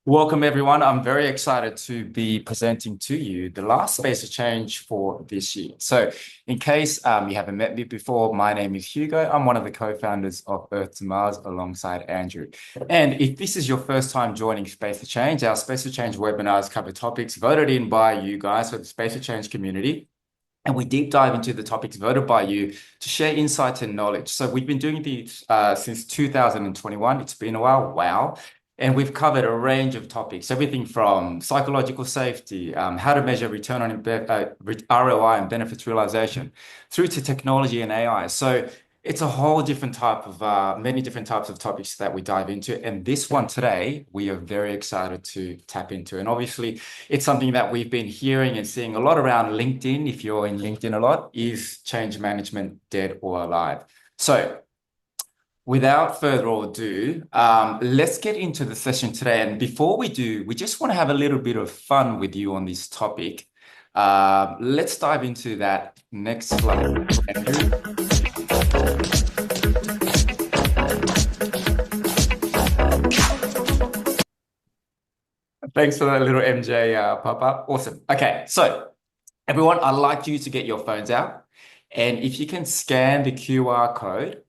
Welcome, everyone. I'm very excited to be presenting to you the last Space of Change for this year. So in case you haven't met me before, my name is Hugo. I'm one of the co-founders of Earth to Mars alongside Andrew. And if this is your first time joining Space of Change, our Space of Change webinars cover topics voted in by you guys for the Space of Change community. And we deep dive into the topics voted by you to share insights and knowledge. So we've been doing these since 2021. It's been a while. Wow. And we've covered a range of topics, everything from psychological safety, how to measure return on ROI and benefits realization, through to technology and AI. So it's a whole different type of, many different types of topics that we dive into. And this one today, we are very excited to tap into. And obviously, it's something that we've been hearing and seeing a lot around LinkedIn. If you're in LinkedIn a lot, is change management dead or alive? So without further ado, let's get into the session today. And before we do, we just want to have a little bit of fun with you on this topic. Let's dive into that next slide, Andrew. Thanks for that little MJ pop-up. Awesome. Okay, so everyone, I'd like you to get your phones out. And if you can scan the QR code,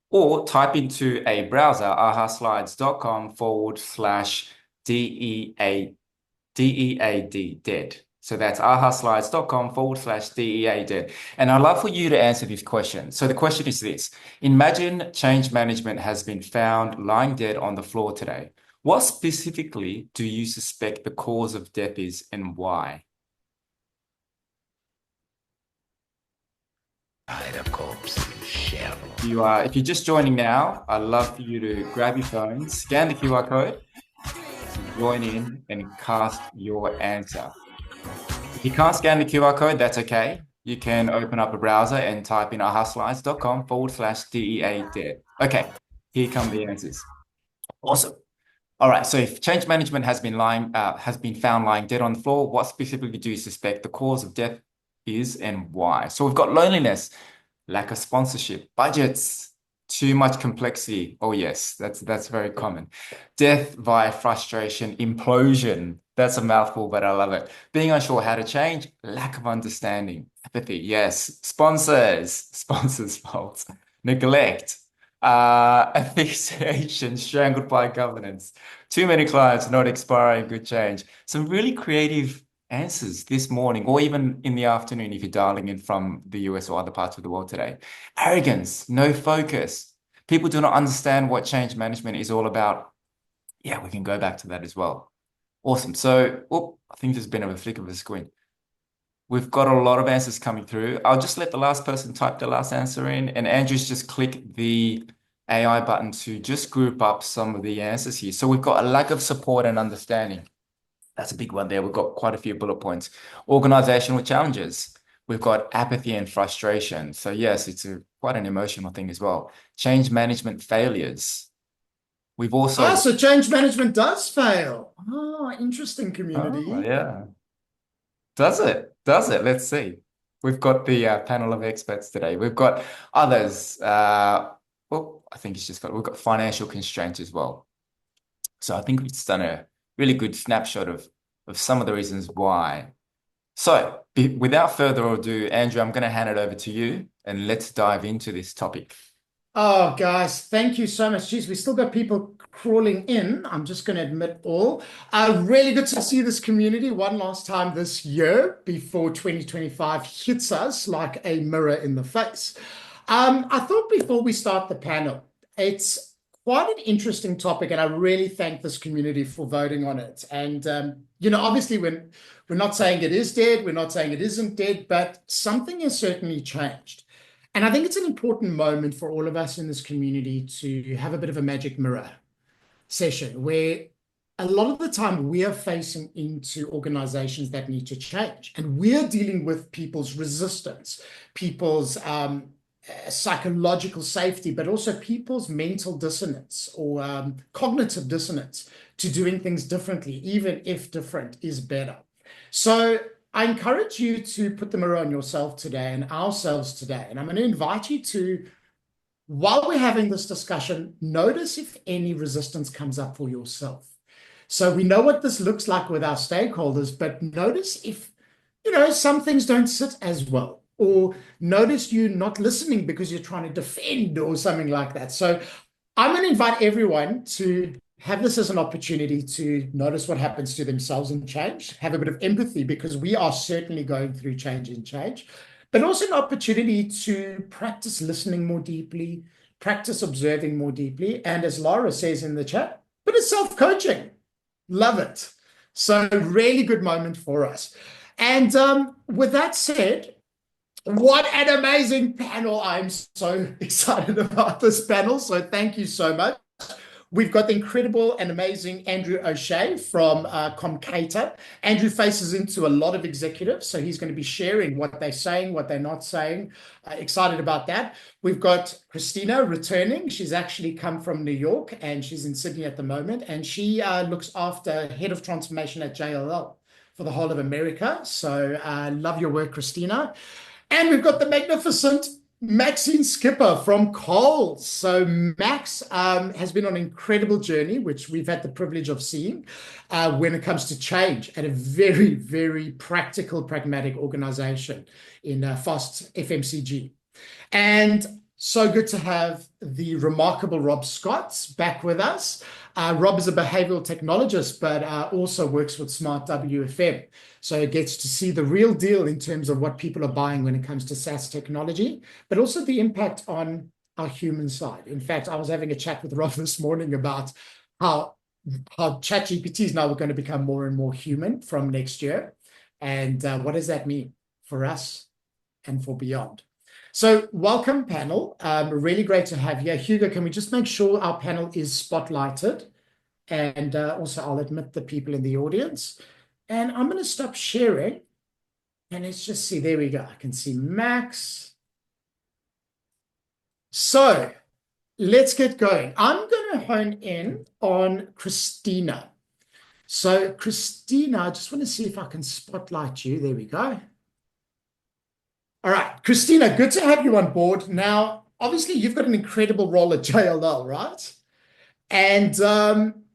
or type into a browser, ahaslides.com/DEAD, dead. So that's ahaslides.com/DEAD. And I'd love for you to answer this question. So the question is this: imagine change management has been found lying dead on the floor today. What specifically do you suspect the cause of death is and why? If you're just joining now, I'd love for you to grab your phone, scan the QR code, join in and cast your answer. If you can't scan the QR code, that's okay. You can open up a browser and type in ahaslides.com/DEAD. Okay, here come the answers. Awesome. All right, so if change management has been found lying dead on the floor, what specifically do you suspect the cause of death is and why? So we've got loneliness, lack of sponsorship, budgets, too much complexity. Oh yes, that's very common. Death via frustration, implosion. That's a mouthful, but I love it. Being unsure how to change, lack of understanding, apathy. Yes, sponsors' faults, neglect, asphyxiation, strangled by governance. Too many clients, not expiring good change. Some really creative answers this morning, or even in the afternoon if you're dialing in from the US or other parts of the world today. Arrogance, no focus. People do not understand what change management is all about. Yeah, we can go back to that as well. Awesome. So, I think there's been a flick of a screen. We've got a lot of answers coming through. I'll just let the last person type the last answer in, and Andrew's just click the AI button to just group up some of the answers here. So we've got a lack of support and understanding. That's a big one there. We've got quite a few bullet points. Organizational challenges. We've got apathy and frustration. So yes, it's quite an emotional thing as well. Change management failures. We've also... so change management does fail. Oh, interesting, community. Oh, yeah. Does it? Let's see. We've got the panel of experts today. We've got others. I think we've got financial constraints as well. So I think we've done a really good snapshot of some of the reasons why. So without further ado, Andrew, I'm going to hand it over to you and let's dive into this topic. Oh, guys, thank you so much. Geez, we still got people crawling in. I'm just going to admit all. Really good to see this community one last time this year before 2025 hits us like a mirror in the face. I thought before we start the panel, it's quite an interesting topic, and I really thank this community for voting on it. And, obviously we're not saying it is dead, we're not saying it isn't dead, but something has certainly changed. And I think it's an important moment for all of us in this community to have a bit of a magic mirror session where a lot of the time we are facing into organizations that need to change. And we're dealing with people's resistance, people's psychological safety, but also people's mental dissonance or cognitive dissonance to doing things differently, even if different is better. So I encourage you to put the mirror on yourself today and ourselves today. And I'm going to invite you to, while we're having this discussion, notice if any resistance comes up for yourself. So we know what this looks like with our stakeholders, but notice if, some things don't sit as well, or notice you're not listening because you're trying to defend or something like that. So I'm going to invite everyone to have this as an opportunity to notice what happens to themselves and change, have a bit of empathy because we are certainly going through change and change, but also an opportunity to practice listening more deeply, practice observing more deeply, and as Laura says in the chat, bit of self-coaching. Love it. So really good moment for us. And with that said, what an amazing panel. I'm so excited about this panel. So thank you so much. We've got the incredible and amazing Andrew O'Shea from Comcator. Andrew faces into a lot of executives, so he's going to be sharing what they're saying, what they're not saying. Excited about that. We've got Christina returning. She's actually come from New York, and she's in Sydney at the moment, and she looks after Head of Transformation at JLL for the whole of America. So love your work, Christina. And we've got the magnificent Maxine Skipper from Coles. So Max has been on an incredible journey, which we've had the privilege of seeing when it comes to change at a very, very practical, pragmatic organization in fast FMCG. And so good to have the remarkable Rob Scott back with us. Rob is a behavioral technologist, but also works with Smart WFM. So it gets to see the real deal in terms of what people are buying when it comes to SaaS technology, but also the impact on our human side. In fact, I was having a chat with Rob this morning about how ChatGPT is now going to become more and more human from next year. And what does that mean for us and for beyond? So welcome, panel. Really great to have you. Hugo, can we just make sure our panel is spotlighted? And also, I'll admit the people in the audience. And I'm going to stop sharing. And let's just see. There we go. I can see Max. So let's get going. I'm going to hone in on Christina. So Christina, I just want to see if I can spotlight you. There we go. All right, Christina, good to have you on board. Now, obviously, you've got an incredible role at JLL, right? And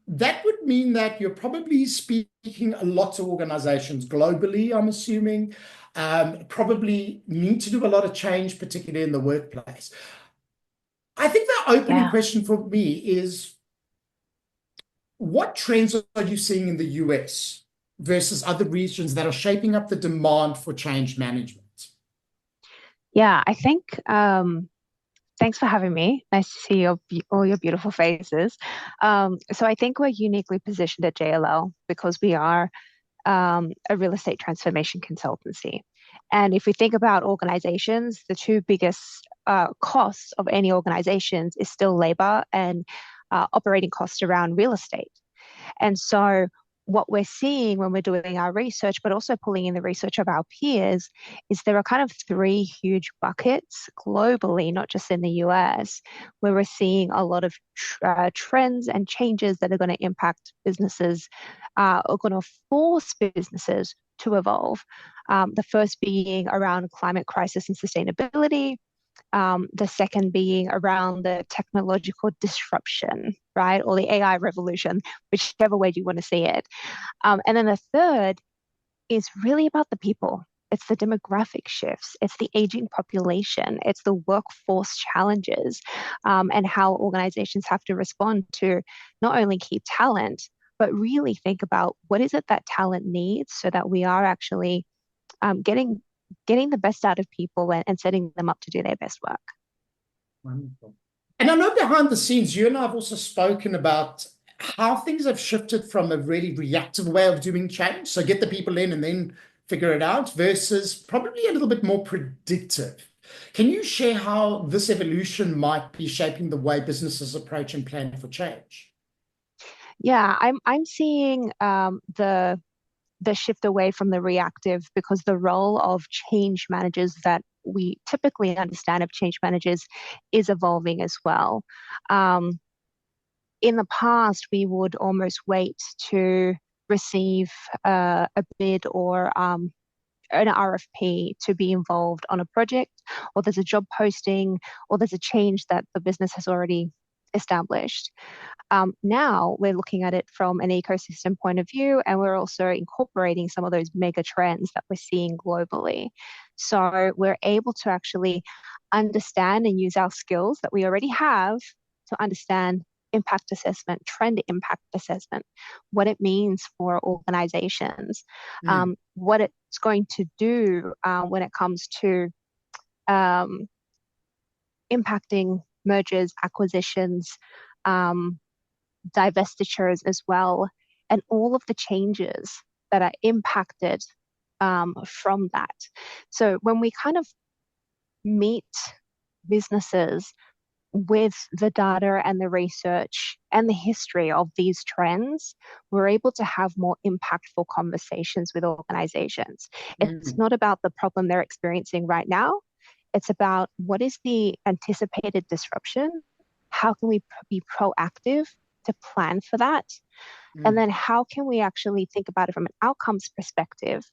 that would mean that you're probably speaking a lot to organizations globally, I'm assuming, probably need to do a lot of change, particularly in the workplace. I think the opening question for me is, what trends are you seeing in the US versus other regions that are shaping up the demand for change management? Yeah, I think thanks for having me. Nice to see all your beautiful faces. So I think we're uniquely positioned at JLL because we are a real estate transformation consultancy. And if we think about organizations, the two biggest costs of any organizations is still labor and operating costs around real estate. And so what we're seeing when we're doing our research, but also pulling in the research of our peers, is there are kind of three huge buckets globally, not just in the US, where we're seeing a lot of trends and changes that are going to impact businesses, are going to force businesses to evolve. The first being around climate crisis and sustainability. The second being around the technological disruption, right? Or the AI revolution, whichever way you want to see it. And then the third is really about the people. It's the demographic shifts, it's the aging population, it's the workforce challenges, and how organizations have to respond to not only keep talent, but really think about what is it that talent needs so that we are actually getting the best out of people and setting them up to do their best work. Wonderful. And I know behind the scenes, you and I have also spoken about how things have shifted from a really reactive way of doing change. So get the people in and then figure it out versus probably a little bit more predictive. Can you share how this evolution might be shaping the way businesses approach and plan for change? Yeah, I'm seeing the shift away from the reactive because the role of change managers that we typically understand of change managers is evolving as well. In the past, we would almost wait to receive a bid or an RFP to be involved on a project, or there's a job posting, or there's a change that the business has already established. Now we're looking at it from an ecosystem point of view, and we're also incorporating some of those mega trends that we're seeing globally. So we're able to actually understand and use our skills that we already have to understand impact assessment, trend impact assessment, what it means for organizations, what it's going to do when it comes to impacting mergers, acquisitions, divestitures as well, and all of the changes that are impacted from that. So when we kind of meet businesses with the data and the research and the history of these trends, we're able to have more impactful conversations with organizations. It's not about the problem they're experiencing right now. It's about what is the anticipated disruption? How can we be proactive to plan for that? And then how can we actually think about it from an outcomes perspective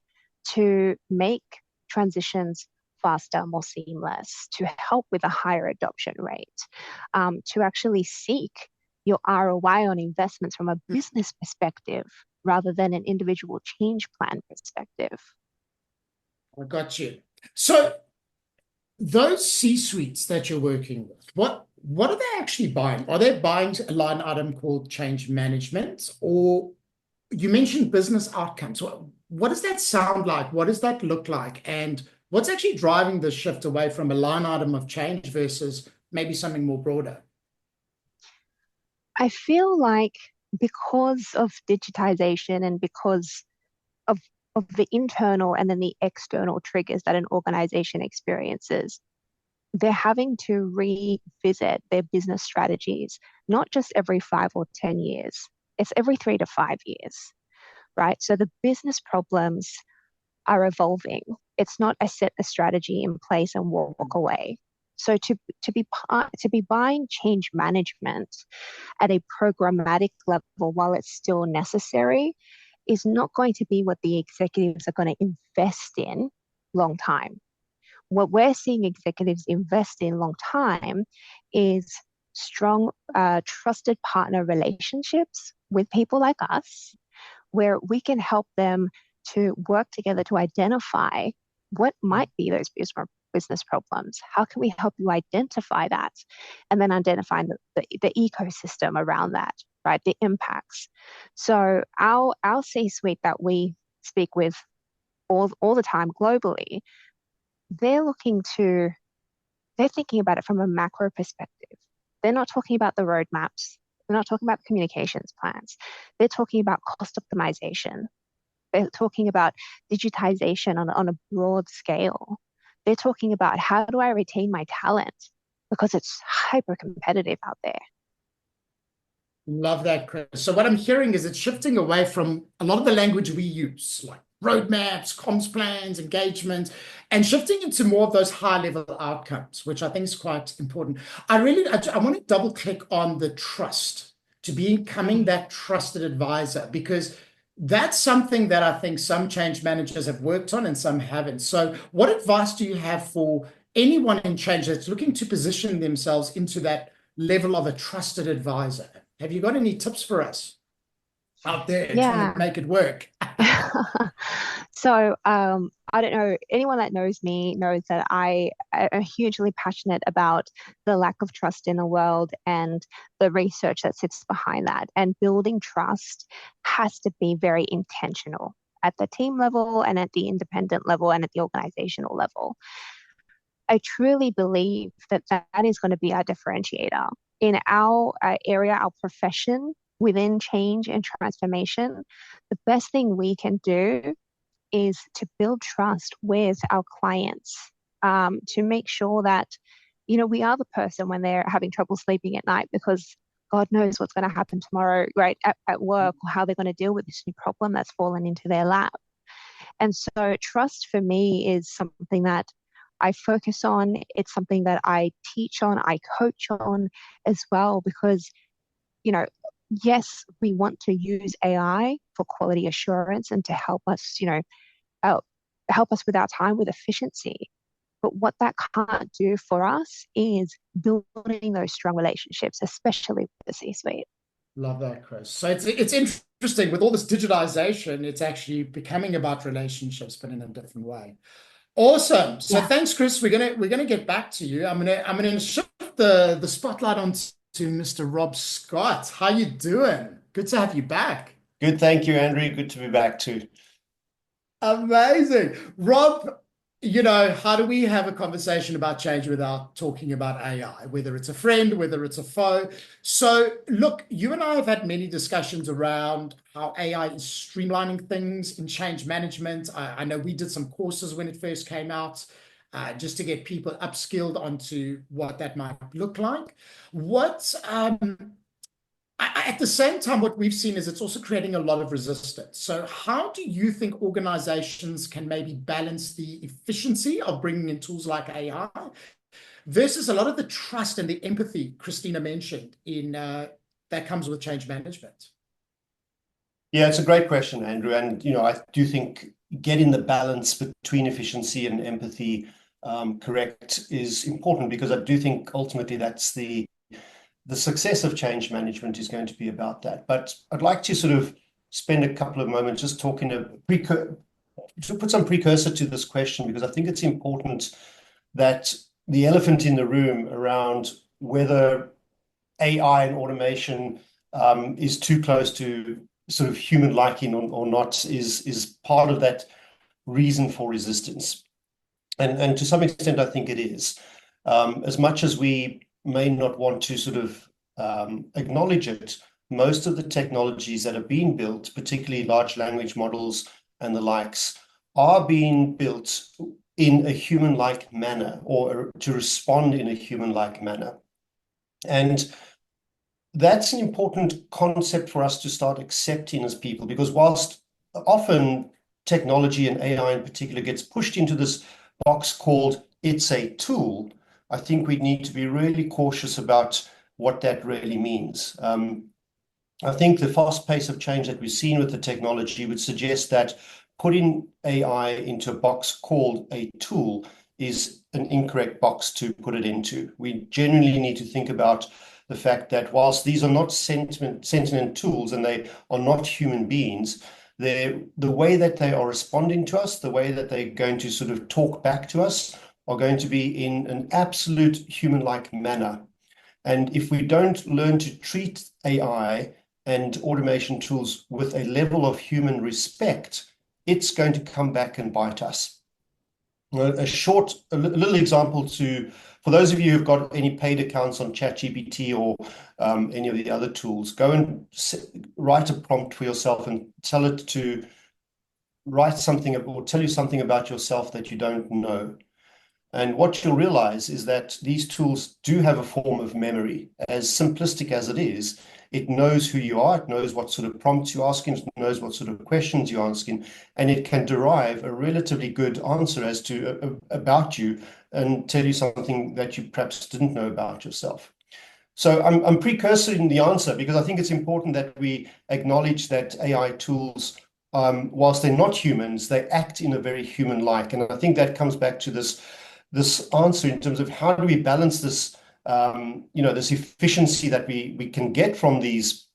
to make transitions faster, more seamless, to help with a higher adoption rate, to actually seek your ROI on investments from a business perspective rather than an individual change plan perspective. I got you. So those C-suites that you're working with, what are they actually buying? Are they buying a line item called change management? Or you mentioned business outcomes. What does that sound like? What does that look like? And what's actually driving the shift away from a line item of change versus maybe something more broader? I feel like because of digitization and because of the internal and then the external triggers that an organization experiences, they're having to revisit their business strategies, not just every 5 or 10 years. It's every 3 to 5 years, right? So the business problems are evolving. It's not set a strategy in place and walk away. So to be buying change management at a programmatic level while it's still necessary is not going to be what the executives are going to invest in long time. What we're seeing executives invest in long time is strong, trusted partner relationships with people like us, where we can help them to work together to identify what might be those business problems. How can we help you identify that? And then identify the ecosystem around that, right? The impacts. So our C-suite that we speak with all the time globally, they're thinking about it from a macro perspective. They're not talking about the roadmaps. They're not talking about communications plans. They're talking about cost optimization. They're talking about digitization on a broad scale. They're talking about how do I retain my talent because it's hyper competitive out there. Love that, Chris. So what I'm hearing is it's shifting away from a lot of the language we use, like roadmaps, comms plans, engagement, and shifting into more of those high-level outcomes, which I think is quite important. I want to double-click on the trust, to becoming that trusted advisor, because that's something that I think some change managers have worked on and some haven't. So what advice do you have for anyone in change that's looking to position themselves into that level of a trusted advisor? Have you got any tips for us out there trying to make it work? So I don't know, anyone that knows me knows that I am hugely passionate about the lack of trust in the world and the research that sits behind that. And building trust has to be very intentional at the team level and at the independent level and at the organizational level. I truly believe that is going to be our differentiator. In our area, our profession, within change and transformation, the best thing we can do is to build trust with our clients, to make sure that, we are the person when they're having trouble sleeping at night because God knows what's going to happen tomorrow, right, at work, or how they're going to deal with this new problem that's fallen into their lap. And so trust for me is something that I focus on. It's something that I teach on, I coach on as well, because, yes, we want to use AI for quality assurance and to help us, help us with our time with efficiency. But what that can't do for us is building those strong relationships, especially with the C-suite. Love that, Chris. So it's interesting with all this digitization, it's actually becoming about relationships, but in a different way. Awesome. So Yeah. thanks, Chris. We're gonna get back to you. I'm gonna shift the spotlight on to Mr. Rob Scott. How you doing? Good to have you back. Good, thank you, Andrew. Good to be back too. Amazing. Rob, how do we have a conversation about change without talking about AI, whether it's a friend, whether it's a foe? So look, you and I have had many discussions around how AI is streamlining things in change management. I know we did some courses when it first came out, just to get people upskilled onto what that might look like. At the same time, what we've seen is it's also creating a lot of resistance. So how do you think organizations can maybe balance the efficiency of bringing in tools like AI versus a lot of the trust and the empathy Christina mentioned in that comes with change management? Yeah, it's a great question, Andrew. And, I do think getting the balance between efficiency and empathy correct is important, because I do think ultimately that's the success of change management is going to be about that. But I'd like to sort of spend a couple of moments just talking to put some precursor to this question, because I think it's important that the elephant in the room around whether AI and automation is too close to sort of human liking or not is part of that reason for resistance. And to some extent, I think it is. As much as we may not want to sort of acknowledge it, most of the technologies that are being built, particularly large language models and the likes, are being built in a human-like manner, or to respond in a human-like manner. And that's an important concept for us to start accepting as people, because whilst often technology and AI in particular gets pushed into this box called it's a tool, I think we need to be really cautious about what that really means. I think the fast pace of change that we've seen with the technology would suggest that putting AI into a box called a tool is an incorrect box to put it into. We genuinely need to think about the fact that whilst these are not sentient tools and they are not human beings, the way that they are responding to us, the way that they're going to sort of talk back to us, are going to be in an absolute human-like manner. And if we don't learn to treat AI and automation tools with a level of human respect, it's going to come back and bite us. A little example for those of you who've got any paid accounts on ChatGPT or any of the other tools, go and write a prompt for yourself and tell it to write something or tell you something about yourself that you don't know. And what you'll realize is that these tools do have a form of memory. As simplistic as it is, it knows who you are, it knows what sort of prompts you're asking, it knows what sort of questions you're asking, and it can derive a relatively good answer as to about you and tell you something that you perhaps didn't know about yourself. So I'm precursoring the answer, because I think it's important that we acknowledge that AI tools, whilst they're not humans, they act in a very human-like. And I think that comes back to this answer in terms of how do we balance this, this efficiency that we can get from these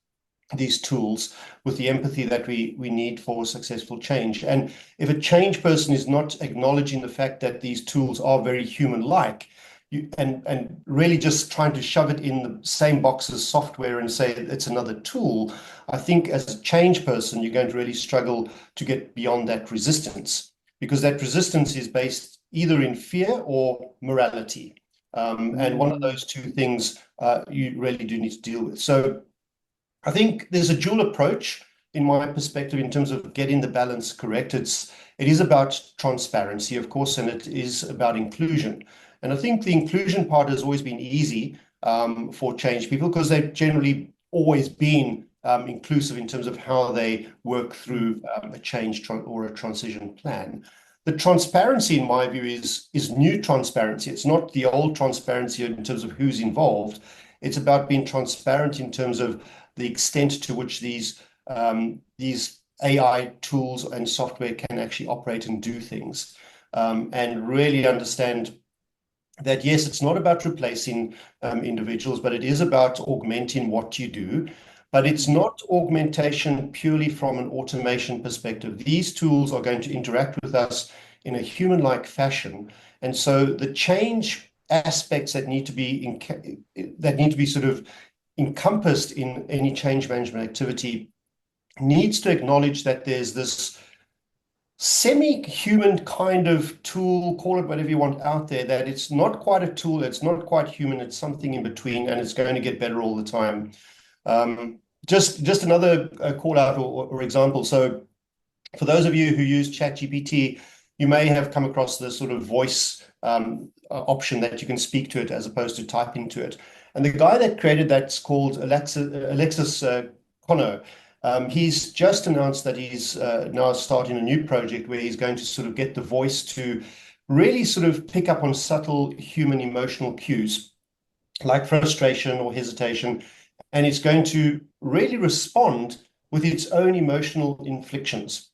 tools with the empathy that we need for successful change. And if a change person is not acknowledging the fact that these tools are very human-like, and really just trying to shove it in the same box as software and say it's another tool, I think as a change person, you're going to really struggle to get beyond that resistance, because that resistance is based either in fear or morality. And one of those two things you really do need to deal with. So I think there's a dual approach in my perspective in terms of getting the balance correct. It is about transparency, of course, and it is about inclusion. And I think the inclusion part has always been easy for change people, because they've generally always been inclusive in terms of how they work through a change or a transition plan. The transparency, in my view, is new transparency. It's not the old transparency in terms of who's involved. It's about being transparent in terms of the extent to which these AI tools and software can actually operate and do things. and really understand that, yes, it's not about replacing individuals, but it is about augmenting what you do. But it's not augmentation purely from an automation perspective. These tools are going to interact with us in a human-like fashion. And so the change aspects that need to be sort of encompassed in any change management activity needs to acknowledge that there's this semi-human kind of tool, call it whatever you want, out there, that it's not quite a tool, it's not quite human, it's something in between, and it's going to get better all the time. Just another call out or example. So for those of you who use ChatGPT, you may have come across the sort of voice option that you can speak to it as opposed to typing to it. And the guy that created that's called Alexis Conno. He's just announced that he's now starting a new project where he's going to sort of get the voice to really sort of pick up on subtle human emotional cues like frustration or hesitation, and it's going to really respond with its own emotional inflictions.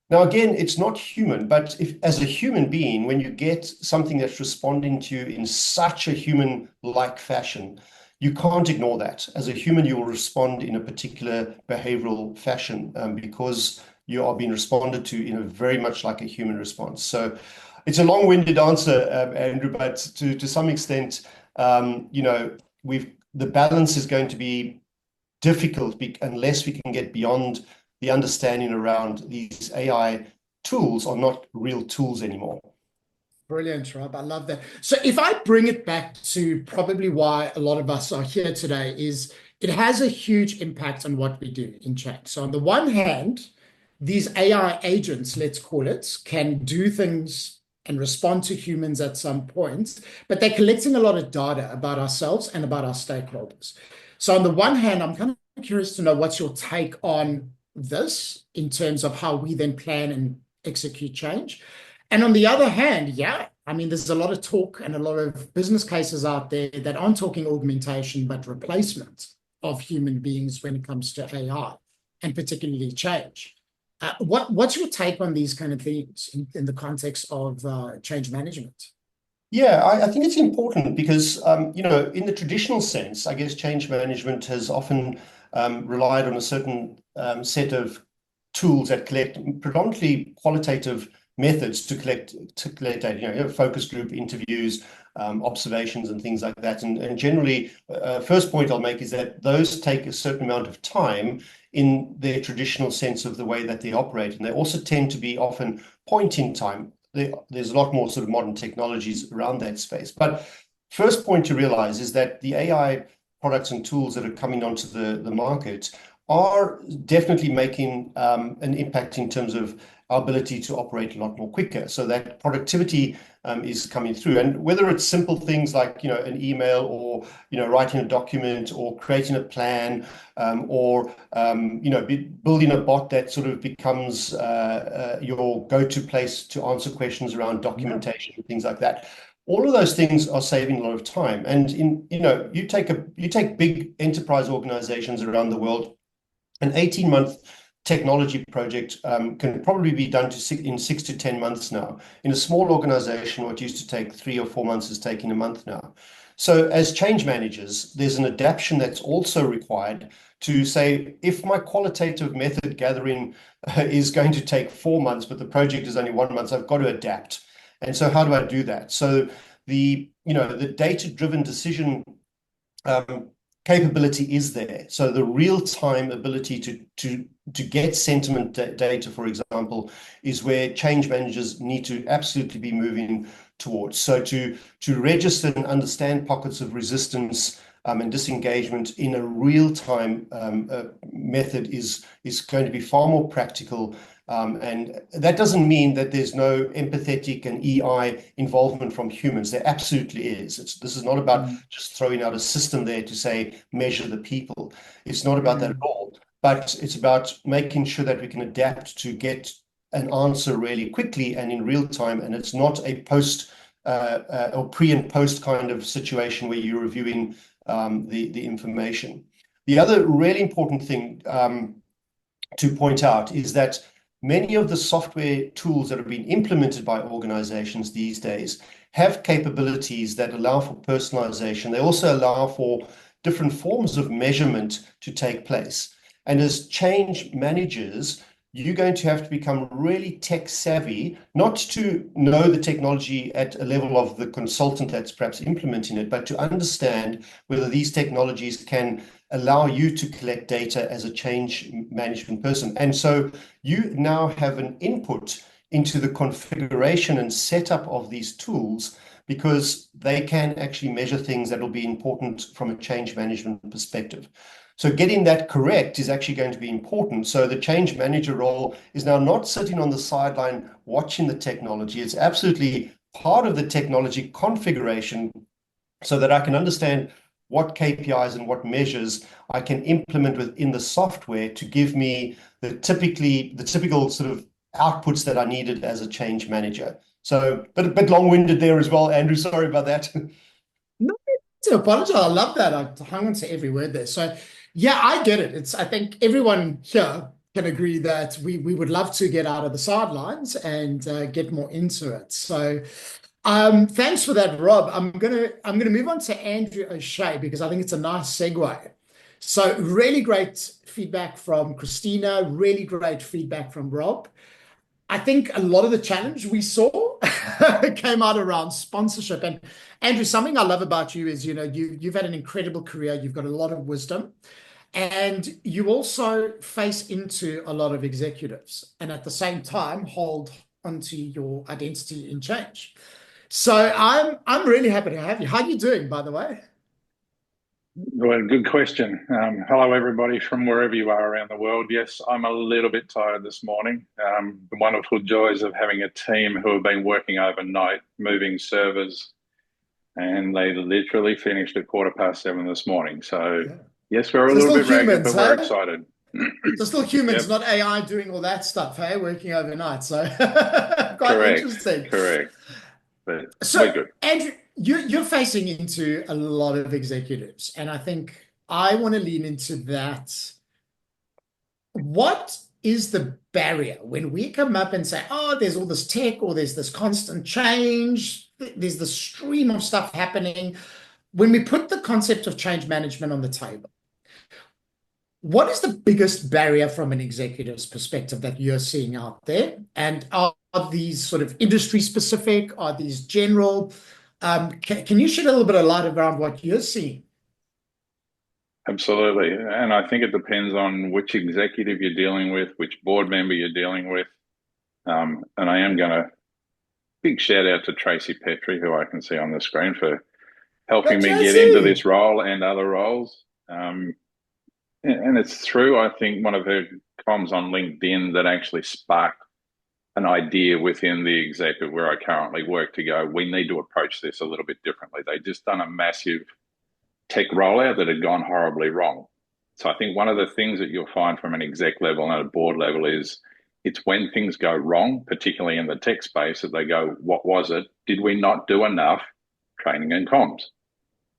Now, again, it's not human, but if, as a human being, when you get something that's responding to you in such a human-like fashion, you can't ignore that. As a human, you will respond in a particular behavioral fashion because you are being responded to in a very much like a human response. So it's a long-winded answer, Andrew, but to some extent, the balance is going to be difficult unless we can get beyond the understanding around these AI tools are not real tools anymore. Brilliant, Rob. I love that. So if I bring it back to probably why a lot of us are here today is it has a huge impact on what we do in chat. So on the one hand, these AI agents, let's call it, can do things and respond to humans at some point, but they're collecting a lot of data about ourselves and about our stakeholders. So on the one hand, I'm kind of curious to know what's your take on this in terms of how we then plan and execute change. And on the other hand, yeah, I mean, there's a lot of talk and a lot of business cases out there that aren't talking augmentation, but replacement of human beings when it comes to AI and particularly change. What's your take on these kind of things in the context of change management? Yeah, I think it's important because, in the traditional sense, I guess change management has often relied on a certain set of tools that collect predominantly qualitative methods to collect data, focus group interviews, observations and things like that. And generally, first point I'll make is that those take a certain amount of time in their traditional sense of the way that they operate. And they also tend to be often point in time. There's a lot more sort of modern technologies around that space. But first point to realize is that the AI products and tools that are coming onto the market are definitely making an impact in terms of our ability to operate a lot more quicker. So that productivity is coming through. And whether it's simple things like, an email or, writing a document or creating a plan or, building a bot that sort of becomes your go-to place to answer questions around documentation and things like that. All of those things are saving a lot of time. And you take big enterprise organizations around the world, an 18-month technology project can probably be done in 6 to 10 months now. In a small organization, what used to take 3 or 4 months is taking a month now. So as change managers, there's an adaptation that's also required to say, if my qualitative method gathering is going to take 4 months, but the project is only 1 month, I've got to adapt. And so how do I do that? So the data-driven decision capability is there. So the real-time ability to get sentiment data, for example, is where change managers need to absolutely be moving towards. So to register and understand pockets of resistance and disengagement in a real-time method is going to be far more practical. And that doesn't mean that there's no empathetic and EI involvement from humans. There absolutely is. This is not about just throwing out a system there to say, measure the people. It's not about that at all. But it's about making sure that we can adapt to get an answer really quickly and in real time. And it's not a post or pre and post kind of situation where you're reviewing the information. The other really important thing to point out is that many of the software tools that are being implemented by organizations these days have capabilities that allow for personalization. They also allow for different forms of measurement to take place. And as change managers, you're going to have to become really tech savvy, not to know the technology at a level of the consultant that's perhaps implementing it, but to understand whether these technologies can allow you to collect data as a change management person. And so you now have an input into the configuration and setup of these tools, because they can actually measure things that will be important from a change management perspective. So getting that correct is actually going to be important. So the change manager role is now not sitting on the sideline watching the technology. It's absolutely part of the technology configuration, so that I can understand what KPIs and what measures I can implement within the software to give me the typical sort of outputs that I needed as a change manager. So, but a bit long-winded there as well, Andrew. Sorry about that. No, to apologize. I love that. I hung on to every word there. So, yeah, I get it. I think everyone here can agree that we would love to get out of the sidelines and get more into it. So, thanks for that, Rob. I'm gonna move on to Andrew O'Shea, because I think it's a nice segue. So, really great feedback from Christina. Really great feedback from Rob. I think a lot of the challenge we saw came out around sponsorship. And Andrew, something I love about you is, you've had an incredible career. You've got a lot of wisdom, and you also face into a lot of executives, and at the same time hold onto your identity in change. So I'm really happy to have you. How are you doing, by the way? Well, good question. Hello, everybody from wherever you are around the world. Yes, I'm a little bit tired this morning. The wonderful joys of having a team who have been working overnight, moving servers, and they literally finished at 7:15 this morning. So, Yeah. yes, we're a So little still bit ragged, humans, but we're huh? excited. So still humans, Yep. not AI doing all that stuff, hey, working overnight. So quite Correct, interesting. correct. But we're So, good. Andrew, you're facing into a lot of executives, and I think I want to lean into that. What is the barrier when we come up and say, oh, there's all this tech, or there's this constant change, there's the stream of stuff happening? When we put the concept of change management on the table, what is the biggest barrier from an executive's perspective that you're seeing out there? And are these sort of industry specific? Are these general? Can you shed a little bit of light around what you're seeing? Absolutely. And I think it depends on which executive you're dealing with, which board member you're dealing with. And I am going to big shout out to Tracy Petrie, who I can see on the screen, for helping But me get into Jesse, this role and other roles. And it's through, I think, one of her comms on LinkedIn that actually sparked an idea within the executive where I currently work to go, we need to approach this a little bit differently. They just done a massive tech rollout that had gone horribly wrong. So I think one of the things that you'll find from an exec level and a board level is it's when things go wrong, particularly in the tech space, that they go, what was it? Did we not do enough training and comms?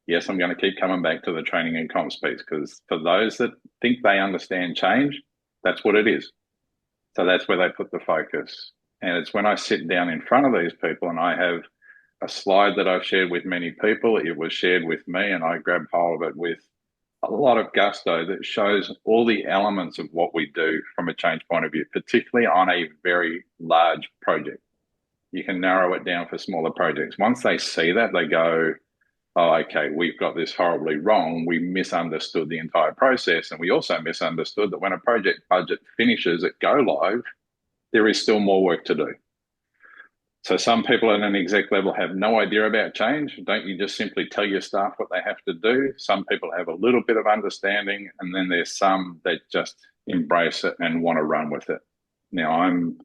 Yes, I'm going to keep coming back to the training and comms piece, because for those that think they understand change, that's what it is. So that's where they put the focus. And it's when I sit down in front of these people and I have a slide that I've shared with many people, it was shared with me, and I grabbed hold of it with a lot of gusto that shows all the elements of what we do from a change point of view, particularly on a very large project. You can narrow it down for smaller projects. Once they see that, they go, oh, okay, we've got this horribly wrong. We misunderstood the entire process. And we also misunderstood that when a project budget finishes at go live, there is still more work to do. So some people at an exec level have no idea about change. Don't you just simply tell your staff what they have to do? Some people have a little bit of understanding, and then there's some that just embrace it and want to run with it. Now, I'm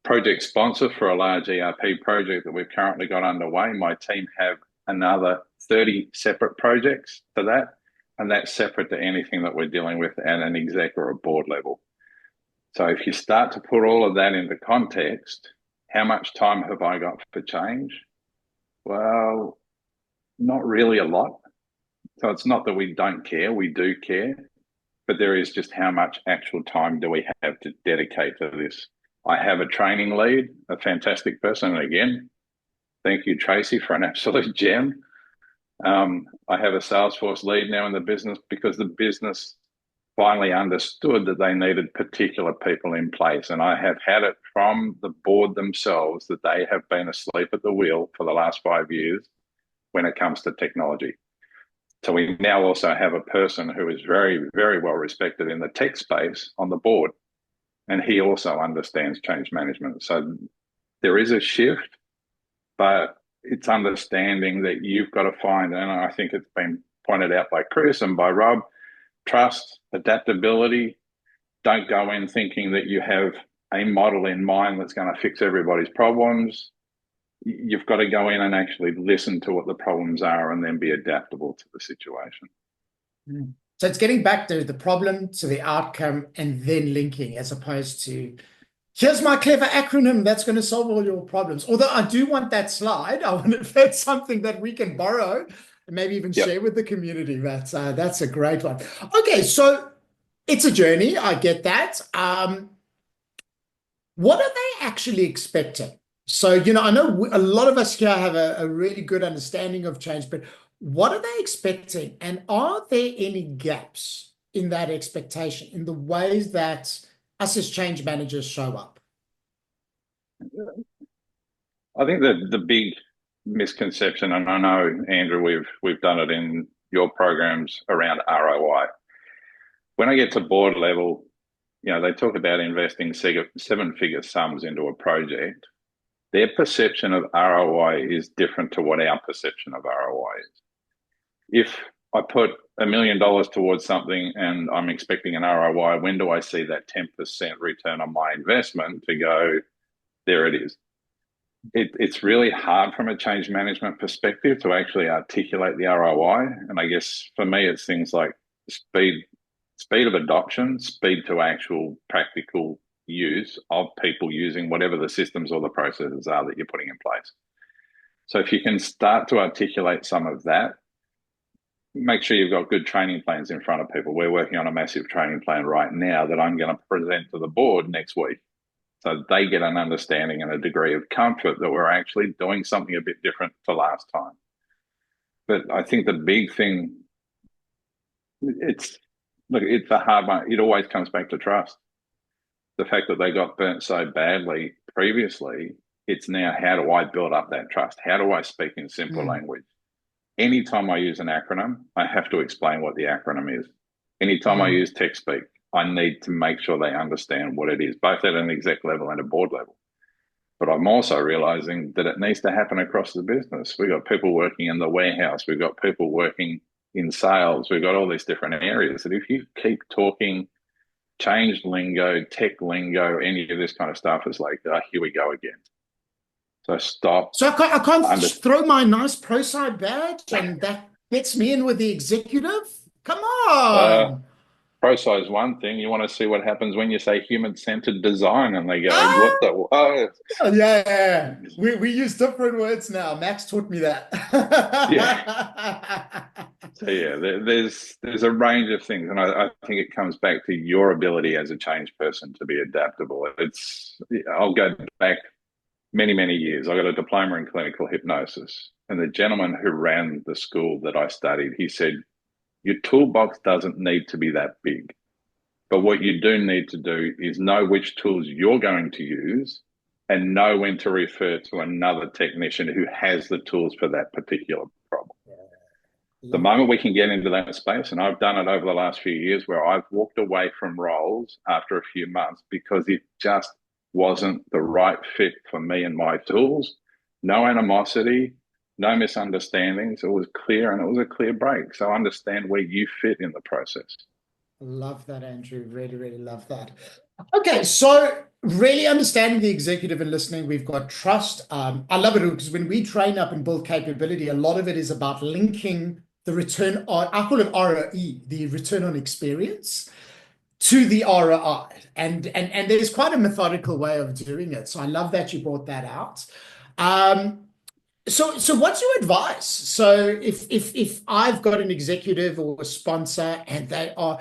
project sponsor for a large ERP project that we've currently got underway. My team have another 30 separate projects to that, and that's separate to anything that we're dealing with at an exec or a board level. So if you start to put all of that into context, how much time have I got for change? Well, not really a lot. So it's not that we don't care, we do care, but there is just how much actual time do we have to dedicate to this. I have a training lead, a fantastic person. And again, thank you, Tracy, for an absolute gem. I have a Salesforce lead now in the business because the business finally understood that they needed particular people in place. And I have had it from the board themselves that they have been asleep at the wheel for the last 5 years when it comes to technology. So we now also have a person who is very, very well respected in the tech space on the board. And he also understands change management. So there is a shift, but it's understanding that you've got to find, and I think it's been pointed out by Chris and by Rob, trust, adaptability. Don't go in thinking that you have a model in mind that's going to fix everybody's problems. You've got to go in and actually listen to what the problems are and then be adaptable to the situation. So it's getting back to the problem, to the outcome, and then linking, as opposed to, here's my clever acronym that's going to solve all your problems. Although I do want that slide. I wonder if that's something that we can borrow and maybe even share with the community. That's a great one. Okay, so it's a journey. I get that. What are they actually expecting? So, I know a lot of us here have a really good understanding of change, but what are they expecting? And are there any gaps in that expectation, in the ways that us as change managers show up? I think that the big misconception, and I know, Andrew, we've done it in your programs around ROI. When I get to board level, they talk about investing 7-figure sums into a project. Their perception of ROI is different to what our perception of ROI is. If I put $1 million towards something and I'm expecting an ROI, when do I see that 10% return on my investment to go, there it is? It's really hard from a change management perspective to actually articulate the ROI. And I guess for me, it's things like speed of adoption, speed to actual practical use of people using whatever the systems or the processes are that you're putting in place. So if you can start to articulate some of that, make sure you've got good training plans in front of people. We're working on a massive training plan right now that I'm going to present to the board next week. So they get an understanding and a degree of comfort that we're actually doing something a bit different to last time. But I think the big thing, it's a hard one. It always comes back to trust. The fact that they got burnt so badly previously, it's now, how do I build up that trust? How do I speak in simple language? Anytime I use an acronym, I have to explain what the acronym is. Anytime I use tech speak, I need to make sure they understand what it is, both at an exec level and a board level. But I'm also realizing that it needs to happen across the business. We've got people working in the warehouse. We've got people working in sales. We've got all these different areas that if you keep talking change lingo, tech lingo, any of this kind of stuff, is like, here we go again. So stop. So I can't throw my nice pro side badge and that gets me in with the executive? Come on. Pro side is one thing. You want to see what happens when you say human-centered design and they go, what the? Oh. Yeah. We use different words now. Max taught me that. Yeah. So yeah, there's a range of things, and I think it comes back to your ability as a change person to be adaptable. I'll go back many, many years. I got a diploma in clinical hypnosis, and the gentleman who ran the school that I studied, he said, your toolbox doesn't need to be that big, but what you do need to do is know which tools you're going to use and know when to refer to another technician who has the tools for that particular problem. The moment we can get into that space, and I've done it over the last few years where I've walked away from roles after a few months because it just wasn't the right fit for me and my tools. No animosity, no misunderstandings. It was clear, and it was a clear break. So understand where you fit in the process. Love that, Andrew. Really, really love that. Okay, so really understanding the executive and listening, we've got trust. I love it because when we train up and build capability, a lot of it is about linking the return on, I call it ROE, the return on experience, to the ROI. And there's quite a methodical way of doing it. So I love that you brought that out. So what's your advice? So if I've got an executive or a sponsor and they are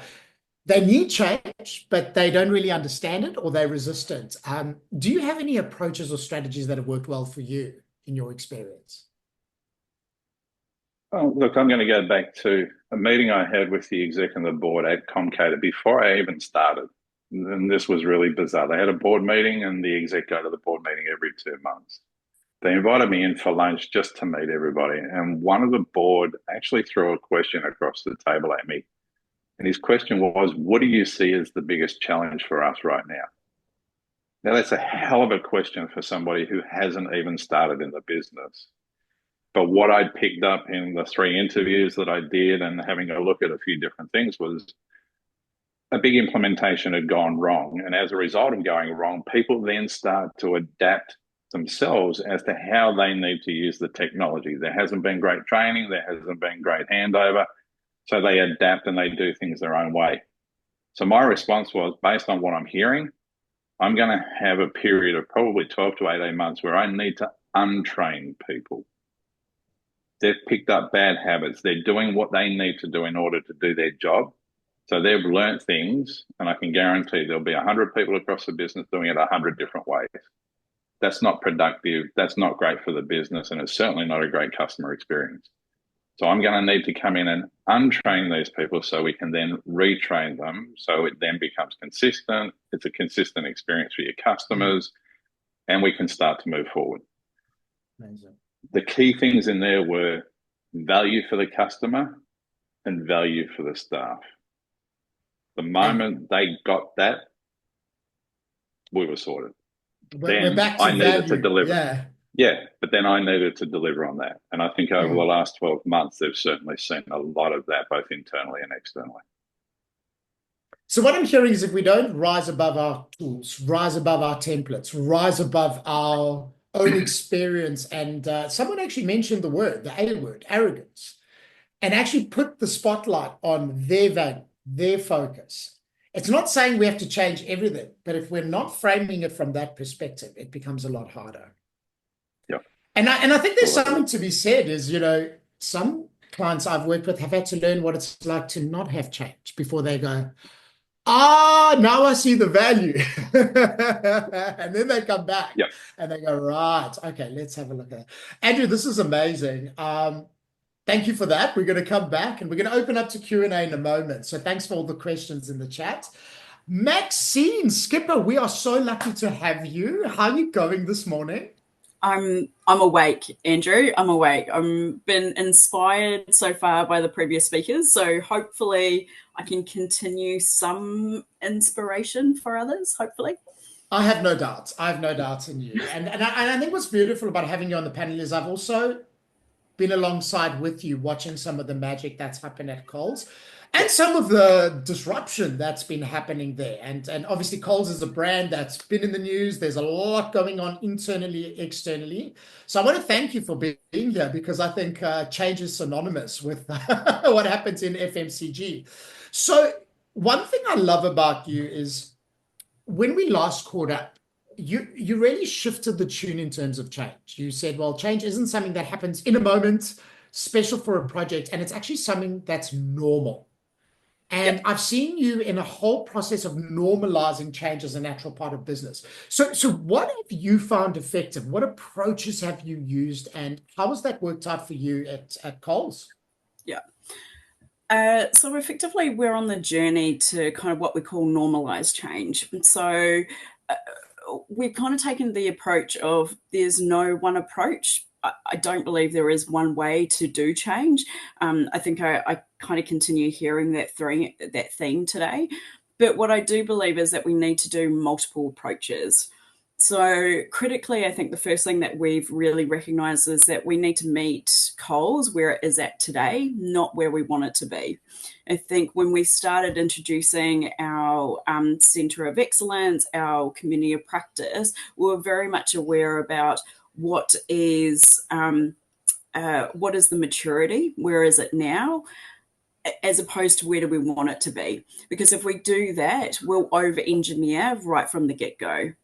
they need change, but they don't really understand it or they're resistant. Do you have any approaches or strategies that have worked well for you in your experience? Oh, look, I'm going to go back to a meeting I had with the exec and the board at Comcater before I even started. And this was really bizarre. They had a board meeting and the exec go to the board meeting every 2 months. They invited me in for lunch just to meet everybody. And one of the board actually threw a question across the table at me. And his question was, what do you see as the biggest challenge for us right now? Now, that's a hell of a question for somebody who hasn't even started in the business. But what I picked up in the 3 interviews that I did and having a look at a few different things was a big implementation had gone wrong. And as a result of going wrong, people then start to adapt themselves as to how they need to use the technology. There hasn't been great training. There hasn't been great handover. So they adapt and they do things their own way. So my response was, based on what I'm hearing, I'm going to have a period of probably 12 to 18 months where I need to untrain people. They've picked up bad habits. They're doing what they need to do in order to do their job. So they've learned things, and I can guarantee there'll be 100 people across the business doing it 100 different ways. That's not productive. That's not great for the business, and it's certainly not a great customer experience. So I'm going to need to come in and untrain these people so we can then retrain them so it then becomes consistent. It's a consistent experience for your customers, and we can start to move forward. Amazing. The key things in there were value for the customer and value for the staff. The moment they got that, we were sorted. We're back to I needed value. to deliver. Yeah, But then I needed to deliver on that. And I think over the last 12 months, they've certainly seen a lot of that, both internally and externally. So what I'm hearing is if we don't rise above our tools, rise above our templates, rise above our own experience, and someone actually mentioned the A word, arrogance, and actually put the spotlight on their value, their focus. It's not saying we have to change everything, but if we're not framing it from that perspective, it becomes a lot harder. Yeah. And I think there's something to be said is, some clients I've worked with have had to learn what it's like to not have change before they go, now I see the value. And then they come back and they go, right, okay, let's have a look at it. Andrew, this is amazing. Thank you for that. We're going to come back and we're going to open up to Q&A in a moment. So thanks for all the questions in the chat. Maxine, Skipper, we are so lucky to have you. How are you going this morning? I'm awake, Andrew. I'm awake. I've been inspired so far by the previous speakers. So hopefully I can continue some inspiration for others, hopefully. I have no doubts. I have no doubts in you. And I think what's beautiful about having you on the panel is I've also been alongside with you watching some of the magic that's happened at Coles and some of the disruption that's been happening there. And obviously Coles is a brand that's been in the news. There's a lot going on internally, externally. So I want to thank you for being here because I think change is synonymous with what happens in FMCG. So one thing I love about you is when we last caught up, you really shifted the tune in terms of change. You said, well, change isn't something that happens in a moment, special for a project, and it's actually something that's normal. And I've seen you in a whole process of normalizing change as a natural part of business. So what have you found effective? What approaches have you used, and how has that worked out for you at Coles? Yeah. So effectively, we're on the journey to kind of what we call normalized change. And so we've kind of taken the approach of there's no one approach. I don't believe there is one way to do change. I think I kind of continue hearing that theme today. But what I do believe is that we need to do multiple approaches. So critically, I think the first thing that we've really recognized is that we need to meet Coles where it is at today, not where we want it to be. I think when we started introducing our Centre of Excellence, our community of practice, we were very much aware about what is the maturity, where is it now, as opposed to where do we want it to be. Because if we do that, we'll over-engineer right from the get-go.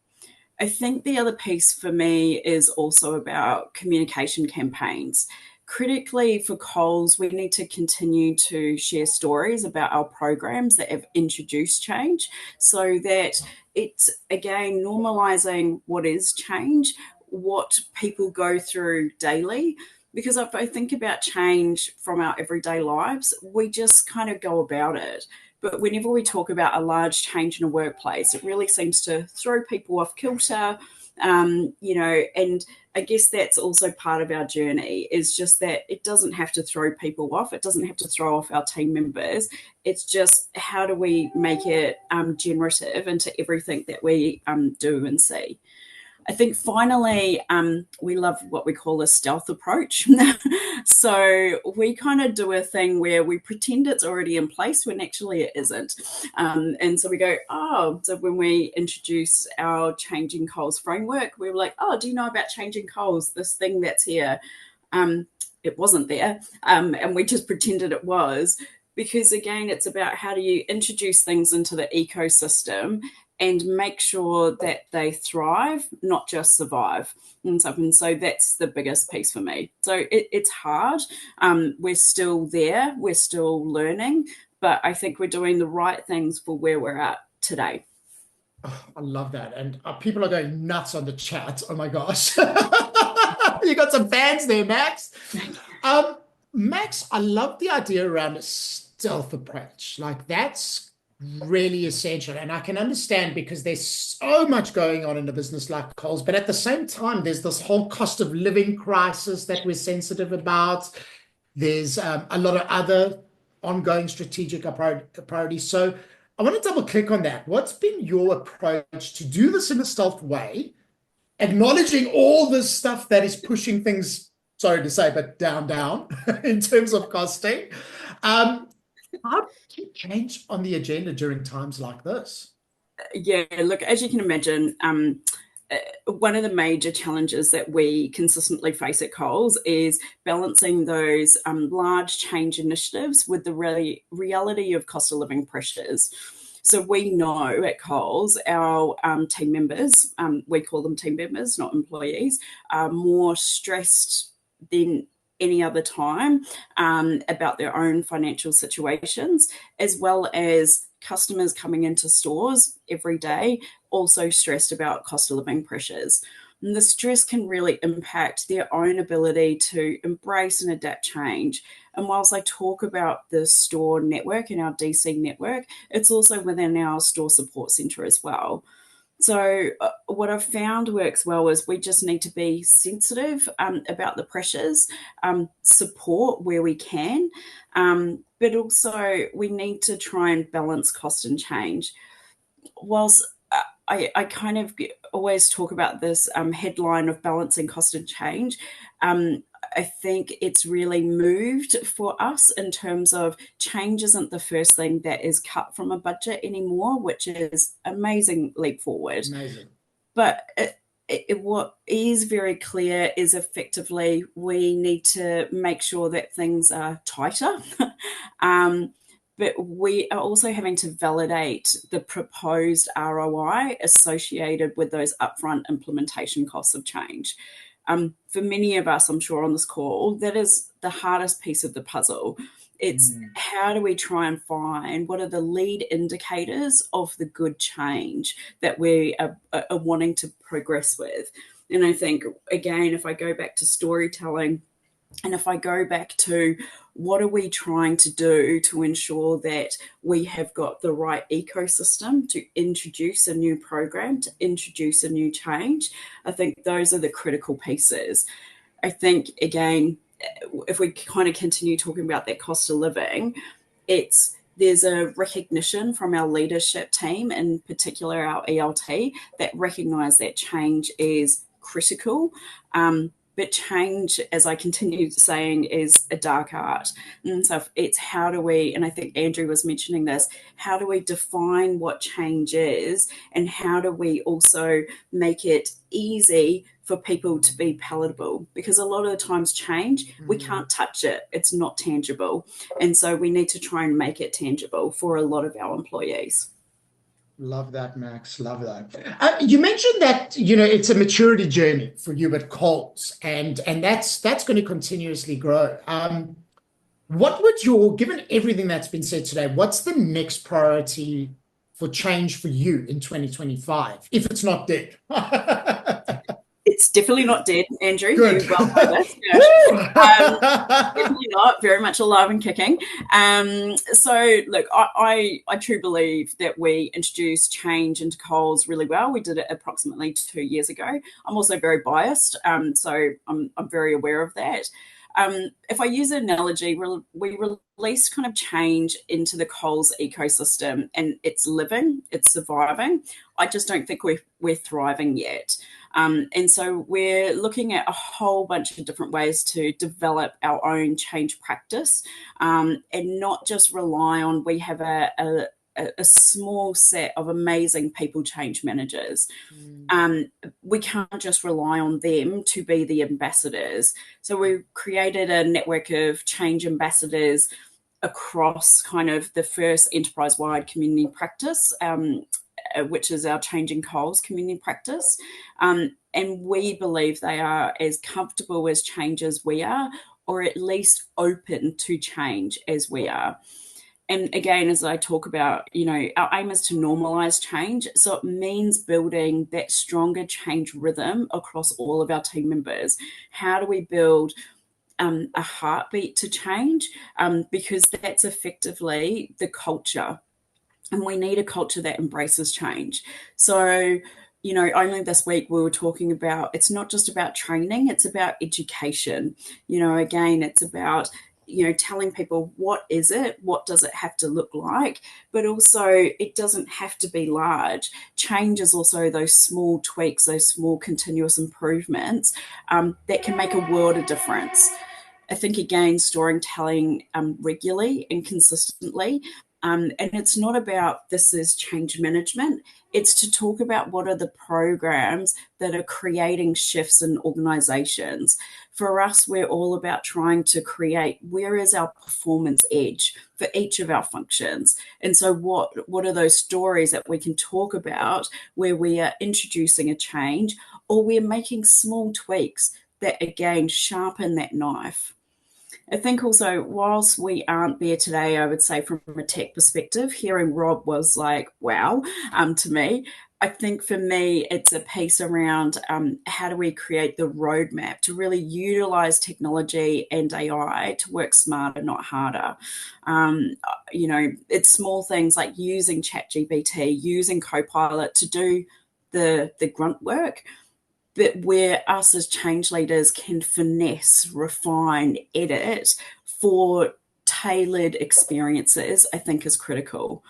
I think the other piece for me is also about communication campaigns. critically for Coles, we need to continue to share stories about our programs that have introduced change, so that it's, again, normalizing what is change, what people go through daily. Because if I think about change from our everyday lives, we just kind of go about it. But whenever we talk about a large change in a workplace, it really seems to throw people off kilter, and I guess that's also part of our journey, is just that it doesn't have to throw people off. It doesn't have to throw off our team members. It's just, how do we make it generative into everything that we do and see. I think finally, we love what we call a stealth approach. So we kind of do a thing where we pretend it's already in place when actually it isn't. And so we go, so when we introduce our Changing Coles framework, we were like, do you know about Changing Coles, this thing that's here? It wasn't there. And we just pretended it was. Because again, it's about how do you introduce things into the ecosystem and make sure that they thrive, not just survive. And so that's the biggest piece for me. So it's hard. We're still there. We're still learning. But I think we're doing the right things for where we're at today. Oh, I love that. And people are going nuts on the chat. Oh my gosh. You got some fans there, Max. Max, I love the idea around a stealth approach. Like, that's really essential. And I can understand, because there's so much going on in a business like Coles, but at the same time, there's this whole cost of living crisis that we're sensitive about. There's a lot of other ongoing strategic priorities. So I want to double click on that. What's been your approach to do this in a stealth way, acknowledging all this stuff that is pushing things, sorry to say, but down in terms of costing? How do you keep change on the agenda during times like this? Yeah, look, as you can imagine, one of the major challenges that we consistently face at Coles is balancing those large change initiatives with the reality of cost of living pressures. So we know at Coles, our team members, we call them team members, not employees, are more stressed than any other time about their own financial situations, as well as customers coming into stores every day also stressed about cost of living pressures. And the stress can really impact their own ability to embrace and adapt change. And whilst I talk about the store network and our DC network, it's also within our store support centre as well. So what I've found works well is we just need to be sensitive about the pressures, support where we can, but also we need to try and balance cost and change. Whilst I kind of always talk about this headline of balancing cost and change, I think it's really moved for us in terms of change isn't the first thing that is cut from a budget anymore, which is amazing leap forward. Amazing. But what is very clear is effectively we need to make sure that things are tighter. But we are also having to validate the proposed ROI associated with those upfront implementation costs of change. For many of us, I'm sure on this call, that is the hardest piece of the puzzle. It's how do we try and find what are the lead indicators of the good change that we are wanting to progress with. And I think, again, if I go back to storytelling, and if I go back to what are we trying to do to ensure that we have got the right ecosystem to introduce a new program, to introduce a new change, I think those are the critical pieces. I think, again, if we kind of continue talking about that cost of living, there's a recognition from our leadership team, in particular our ELT, that recognise that change is critical. But change, as I continue saying, is a dark art. And so it's how do we, and I think Andrew was mentioning this, how do we define what change is, and how do we also make it easy for people to be palatable? Because a lot of the times change, we can't touch it. It's not tangible. And so we need to try and make it tangible for a lot of our employees. Love that, Max. Love that. You mentioned that, it's a maturity journey for you at Coles, and that's going to continuously grow. What would given everything that's been said today, what's the next priority for change for you in 2025, if it's not dead? It's definitely not dead, Andrew. Good. You well know this. Definitely not. Very much alive and kicking. So look, I truly believe that we introduced change into Coles really well. We did it approximately 2 years ago. I'm also very biased, so I'm very aware of that. If I use an analogy, we released kind of change into the Coles ecosystem, and it's living, it's surviving. I just don't think we're thriving yet. And so we're looking at a whole bunch of different ways to develop our own change practice, and not just rely on, we have a small set of amazing people change managers. We can't just rely on them to be the ambassadors. So we've created a network of change ambassadors across kind of the first enterprise-wide community practice, which is our Changing Coles community practice. And we believe they are as comfortable as change as we are, or at least open to change as we are. And again, as I talk about, our aim is to normalize change. So it means building that stronger change rhythm across all of our team members. How do we build a heartbeat to change? Because that's effectively the culture. And we need a culture that embraces change. So, only this week we were talking about, it's not just about training, it's about education. Again, it's about, telling people, what is it? What does it have to look like? But also, it doesn't have to be large. Change is also those small tweaks, those small continuous improvements that can make a world of difference. I think, again, storytelling regularly and consistently. And it's not about this is change management. It's to talk about what are the programs that are creating shifts in organizations. For us, we're all about trying to create, where is our performance edge for each of our functions? And so what are those stories that we can talk about where we are introducing a change, or we're making small tweaks that, again, sharpen that knife? I think also, whilst we aren't there today, I would say from a tech perspective, hearing Rob was like, wow, to me. I think for me, it's a piece around how do we create the roadmap to really utilize technology and AI to work smarter, not harder. It's small things like using ChatGPT, using Copilot to do the grunt work, but where us as change leaders can finesse, refine, edit for tailored experiences, I think is critical.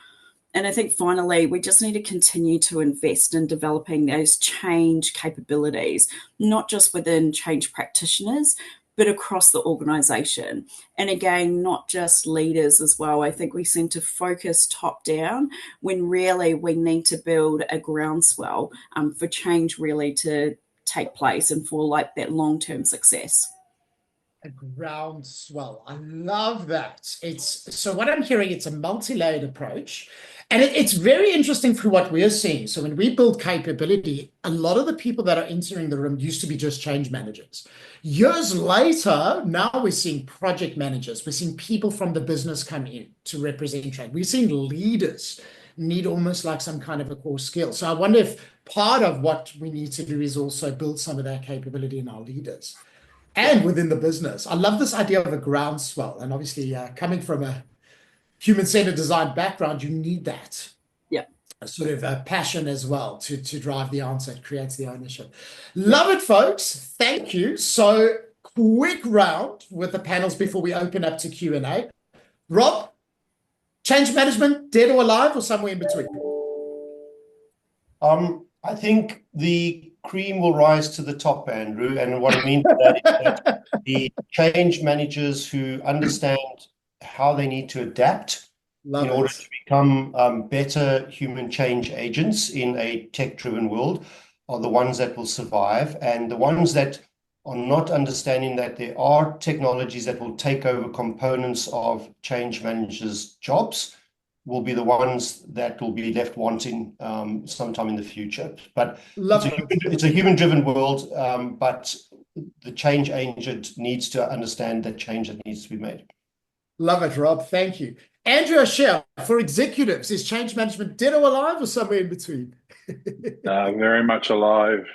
And I think finally, we just need to continue to invest in developing those change capabilities, not just within change practitioners, but across the organization. And again, not just leaders as well. I think we seem to focus top down when really we need to build a groundswell for change really to take place and for like that long-term success. A groundswell. I love that. So what I'm hearing, it's a multi-layered approach. And it's very interesting for what we're seeing. So when we build capability, a lot of the people that are entering the room used to be just change managers. Years later, now we're seeing project managers. We're seeing people from the business come in to represent change. We're seeing leaders need almost like some kind of a core skill. So I wonder if part of what we need to do is also build some of that capability in our leaders and within the business. I love this idea of a groundswell. And obviously, coming from a human-centered design background, you need that. Yeah. A sort of a passion as well to drive the answer. It creates the ownership. Love it, folks. Thank you. So quick round with the panels before we open up to Q&A. Rob, change management, dead or alive, or somewhere in between? I think the cream will rise to the top, Andrew. And what I mean by that is that the change managers who understand how they need to adapt in order to become better human change agents in a tech-driven world are the ones that will survive. And the ones that are not understanding that there are technologies that will take over components of change managers' jobs will be the ones that will be left wanting sometime in the future. But Love it's a human-driven world, but the change agent needs to understand that change that needs to be made. Love it, Rob. Thank you. Andrew O'Shea, for executives, is change management dead or alive or somewhere in between? Very much alive.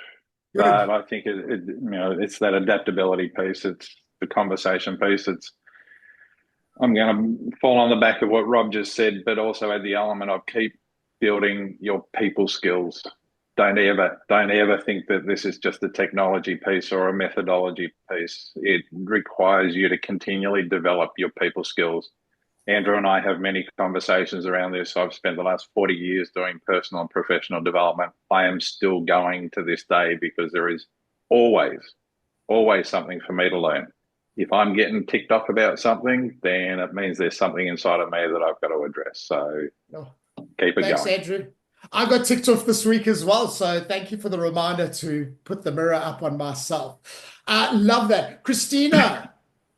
Good. But I think it's that adaptability piece. It's the conversation piece. I'm going to fall on the back of what Rob just said, but also add the element of keep building your people skills. Don't ever think that this is just a technology piece or a methodology piece. It requires you to continually develop your people skills. Andrew and I have many conversations around this. I've spent the last 40 years doing personal and professional development. I am still going to this day because there is always something for me to learn. If I'm getting ticked off about something, then it means there's something inside of me that I've got to address. So keep it Thanks, going. Andrew. I got ticked off this week as well, so thank you for the reminder to put the mirror up on myself. Love that. Christina,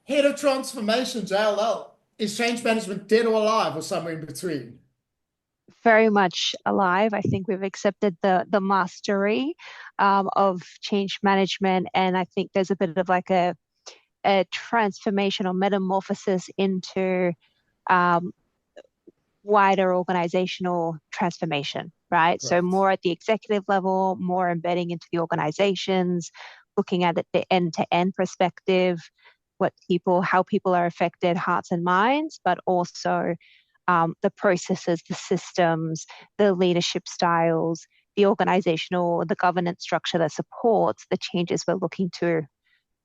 Head of Transformation, JLL. Is change management dead or alive or somewhere in between? Very much alive. I think we've accepted the mastery of change management, and I think there's a bit of like a transformation or metamorphosis into wider organizational transformation, right? So more at the executive level, more embedding into the organizations, looking at it the end-to-end perspective, how people are affected, hearts and minds, but also the processes, the systems, the leadership styles, the organizational, the governance structure that supports the changes we're looking to,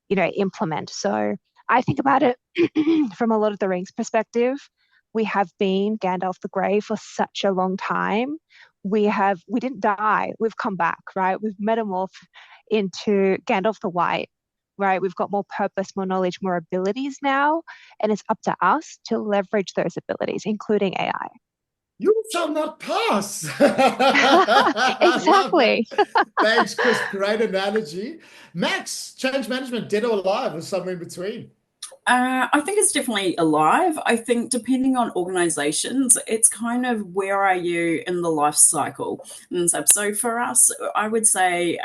implement. So I think about it from a Lord of the Rings perspective. We have been Gandalf the Grey for such a long time. We didn't die. We've come back, right? We've metamorphed into Gandalf the White, right? We've got more purpose, more knowledge, more abilities now, and it's up to us to leverage those abilities, including AI. You shall not pass. Exactly. Thanks, Chris. Great analogy. Max, change management, dead or alive, or somewhere in between? I think it's definitely alive. I think depending on organizations, it's kind of where are you in the life cycle and stuff. So for us, I would say,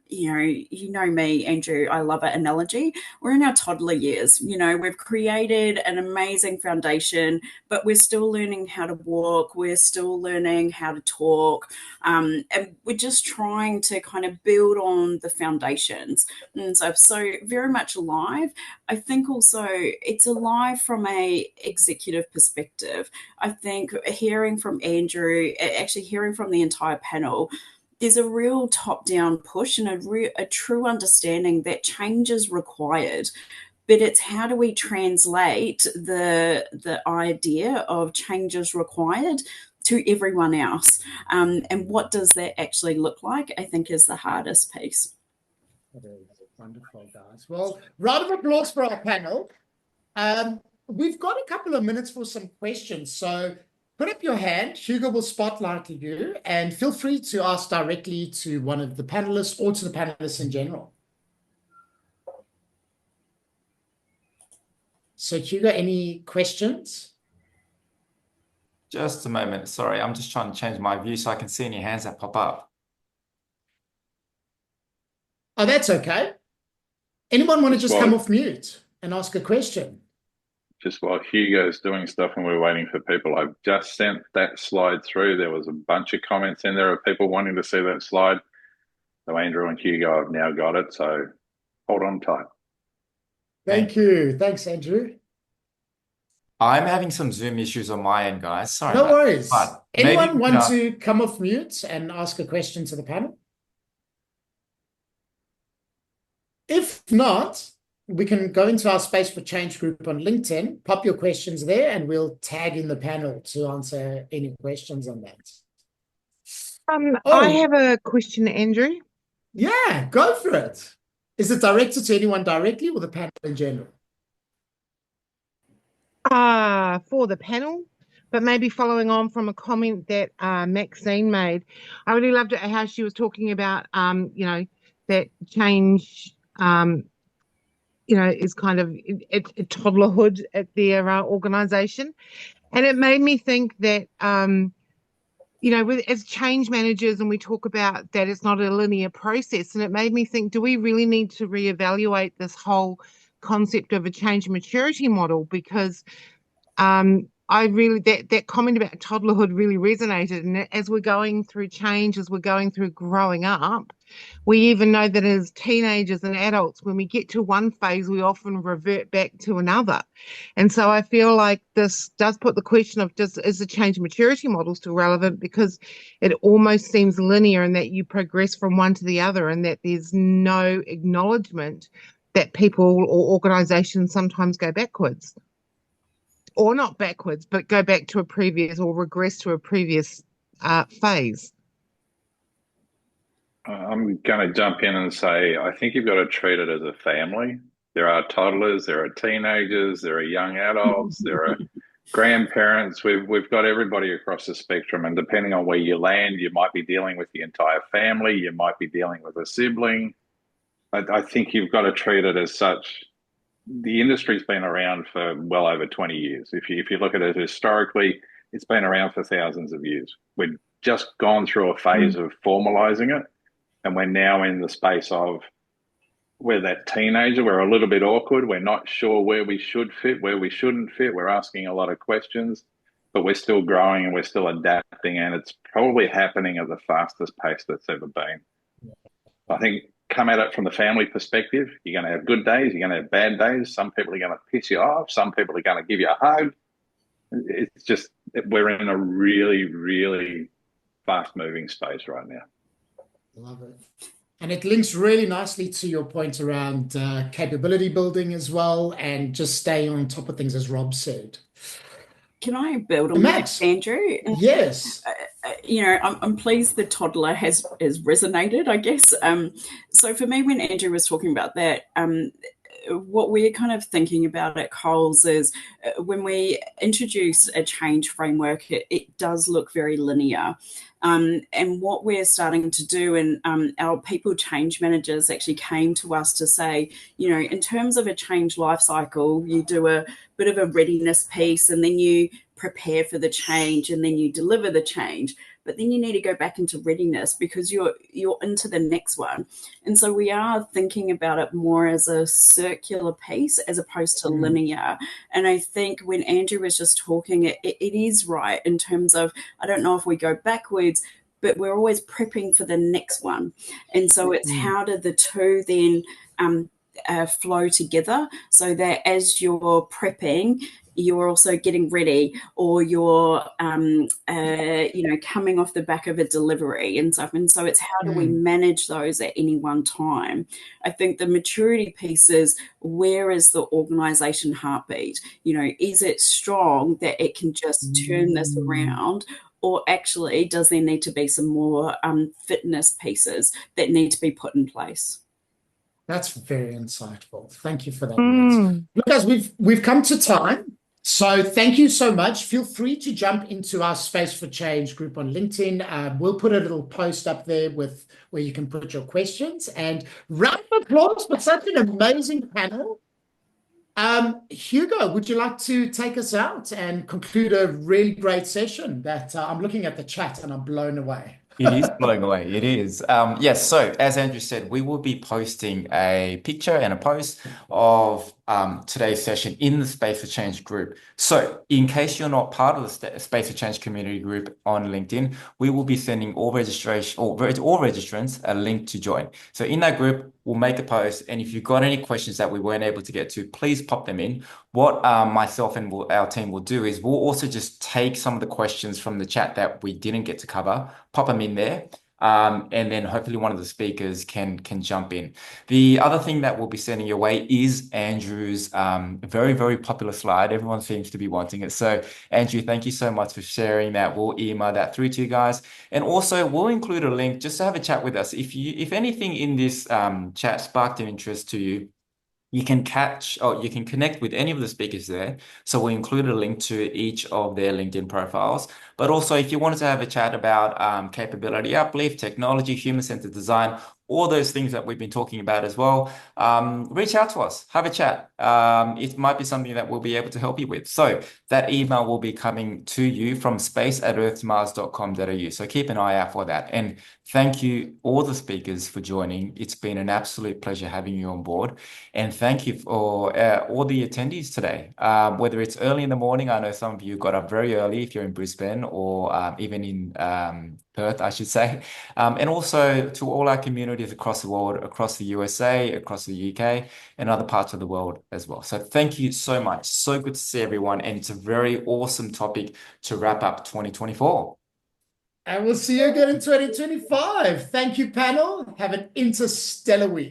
you know me, Andrew, I love an analogy. We're in our toddler years. We've created an amazing foundation, but we're still learning how to walk. We're still learning how to talk. And we're just trying to kind of build on the foundations. And so very much alive. I think also it's alive from a executive perspective. I think hearing from Andrew, actually hearing from the entire panel, there's a real top-down push and a true understanding that change is required. But it's how do we translate the idea of change is required to everyone else? And what does that actually look like, I think, is the hardest piece. That is wonderful, guys. Well, round of applause for our panel. We've got a couple of minutes for some questions. So put up your hand. Hugo will spotlight you, and feel free to ask directly to one of the panelists or to the panelists in general. So Hugo, any questions? Just a moment. Sorry, I'm just trying to change my view so I can see any hands that pop up. Oh, that's okay. Anyone want to just come off mute and ask a question? Just while Hugo's doing stuff and we're waiting for people, I've just sent that slide through. There was a bunch of comments in there of people wanting to see that slide. So Andrew and Hugo have now got it. So hold on tight. Thank you. Thanks, Andrew. I'm having some Zoom issues on my end, guys. Sorry. No worries. Anyone maybe, want to come off mute and ask a question to the panel? If not, we can go into our Space for Change group on LinkedIn, pop your questions there, and we'll tag in the panel to answer any questions on that. I have a question, Andrew. Yeah, go for it. Is it directed to anyone directly or the panel in general? For the panel, but maybe following on from a comment that Maxine made. I really loved how she was talking about, that change, is kind of a toddlerhood at their organization. And it made me think that, as change managers, and we talk about that it's not a linear process, and it made me think, do we really need to reevaluate this whole concept of a change maturity model? Because I really, that comment about toddlerhood really resonated. And as we're going through change, as we're going through growing up, we even know that as teenagers and adults, when we get to one phase, we often revert back to another. And so I feel like this does put the question of, is the change maturity model still relevant? Because it almost seems linear in that you progress from one to the other, and that there's no acknowledgement that people or organizations sometimes go backwards. Or not backwards, but go back to a previous or regress to a previous phase. I'm going to jump in and say, I think you've got to treat it as a family. There are toddlers, there are teenagers, there are young adults, there are grandparents. We've got everybody across the spectrum, and depending on where you land, you might be dealing with the entire family, you might be dealing with a sibling. I think you've got to treat it as such. The industry's been around for well over 20 years. If you look at it historically, it's been around for thousands of years. We've just gone through a phase of formalizing it, and we're now in the space of we're that teenager. We're a little bit awkward. We're not sure where we should fit, where we shouldn't fit. We're asking a lot of questions, but we're still growing and we're still adapting, and it's probably happening at the fastest pace that's ever been. I think come at it from the family perspective. You're going to have good days. You're going to have bad days. Some people are going to piss you off. Some people are going to give you a hug. It's just, we're in a really, really fast moving space right now. Love it. And it links really nicely to your point around capability building as well, and just staying on top of things, as Rob said. Can I build on Max, that, Andrew? Yes. I'm pleased the toddler has resonated, I guess. So for me, when Andrew was talking about that, what we're kind of thinking about at Coles is when we introduce a change framework, it does look very linear. And what we're starting to do, and our people change managers actually came to us to say, in terms of a change life cycle, you do a bit of a readiness piece, and then you prepare for the change, and then you deliver the change. But then you need to go back into readiness because you're into the next one. And so we are thinking about it more as a circular piece as opposed to linear. And I think when Andrew was just talking, it is right in terms of, I don't know if we go backwards, but we're always prepping for the next one. And so it's how do the two then flow together, so that as you're prepping, you're also getting ready, or you're coming off the back of a delivery and stuff. And so it's how do we manage those at any one time. I think the maturity piece is, where is the organization heartbeat? Is it strong that it can just turn this around, or actually does there need to be some more fitness pieces that need to be put in place? That's very insightful. Thank you for that, Max. Look, guys, we've come to time. So thank you so much. Feel free to jump into our Space for Change group on LinkedIn. We'll put a little post up there with where you can put your questions. And round of applause for such an amazing panel. Hugo, would you like to take us out and conclude a really great session that I'm looking at the chat and I'm blown away? It is blowing away. It is. Yes. So as Andrew said, we will be posting a picture and a post of today's session in the Space for Change group. So in case you're not part of the Space for Change community group on LinkedIn, we will be sending all registrants a link to join. So in that group, we'll make a post. And if you've got any questions that we weren't able to get to, please pop them in. What myself and our team will do is we'll also just take some of the questions from the chat that we didn't get to cover, pop them in there. And then hopefully one of the speakers can jump in. The other thing that we'll be sending your way is Andrew's very, very popular slide. Everyone seems to be wanting it. So Andrew, thank you so much for sharing that. We'll email that through to you guys. And also we'll include a link just to have a chat with us. If anything in this chat sparked an interest to you, you can connect with any of the speakers there. So we include a link to each of their LinkedIn profiles. But also if you wanted to have a chat about capability uplift, technology, human-centered design, all those things that we've been talking about as well, reach out to us, have a chat. It might be something that we'll be able to help you with. So that email will be coming to you from space@earthtomars.com.au. So keep an eye out for that. And thank you, all the speakers, for joining. It's been an absolute pleasure having you on board. And thank you for all the attendees today. Whether it's early in the morning, I know some of you got up very early if you're in Brisbane, or even in Perth, I should say. And also to all our communities across the world, across the USA, across the UK, and other parts of the world as well. So thank you so much. So good to see everyone. And it's a very awesome topic to wrap up 2024. And we'll see you again in 2025. Thank you, panel. Have an interstellar week.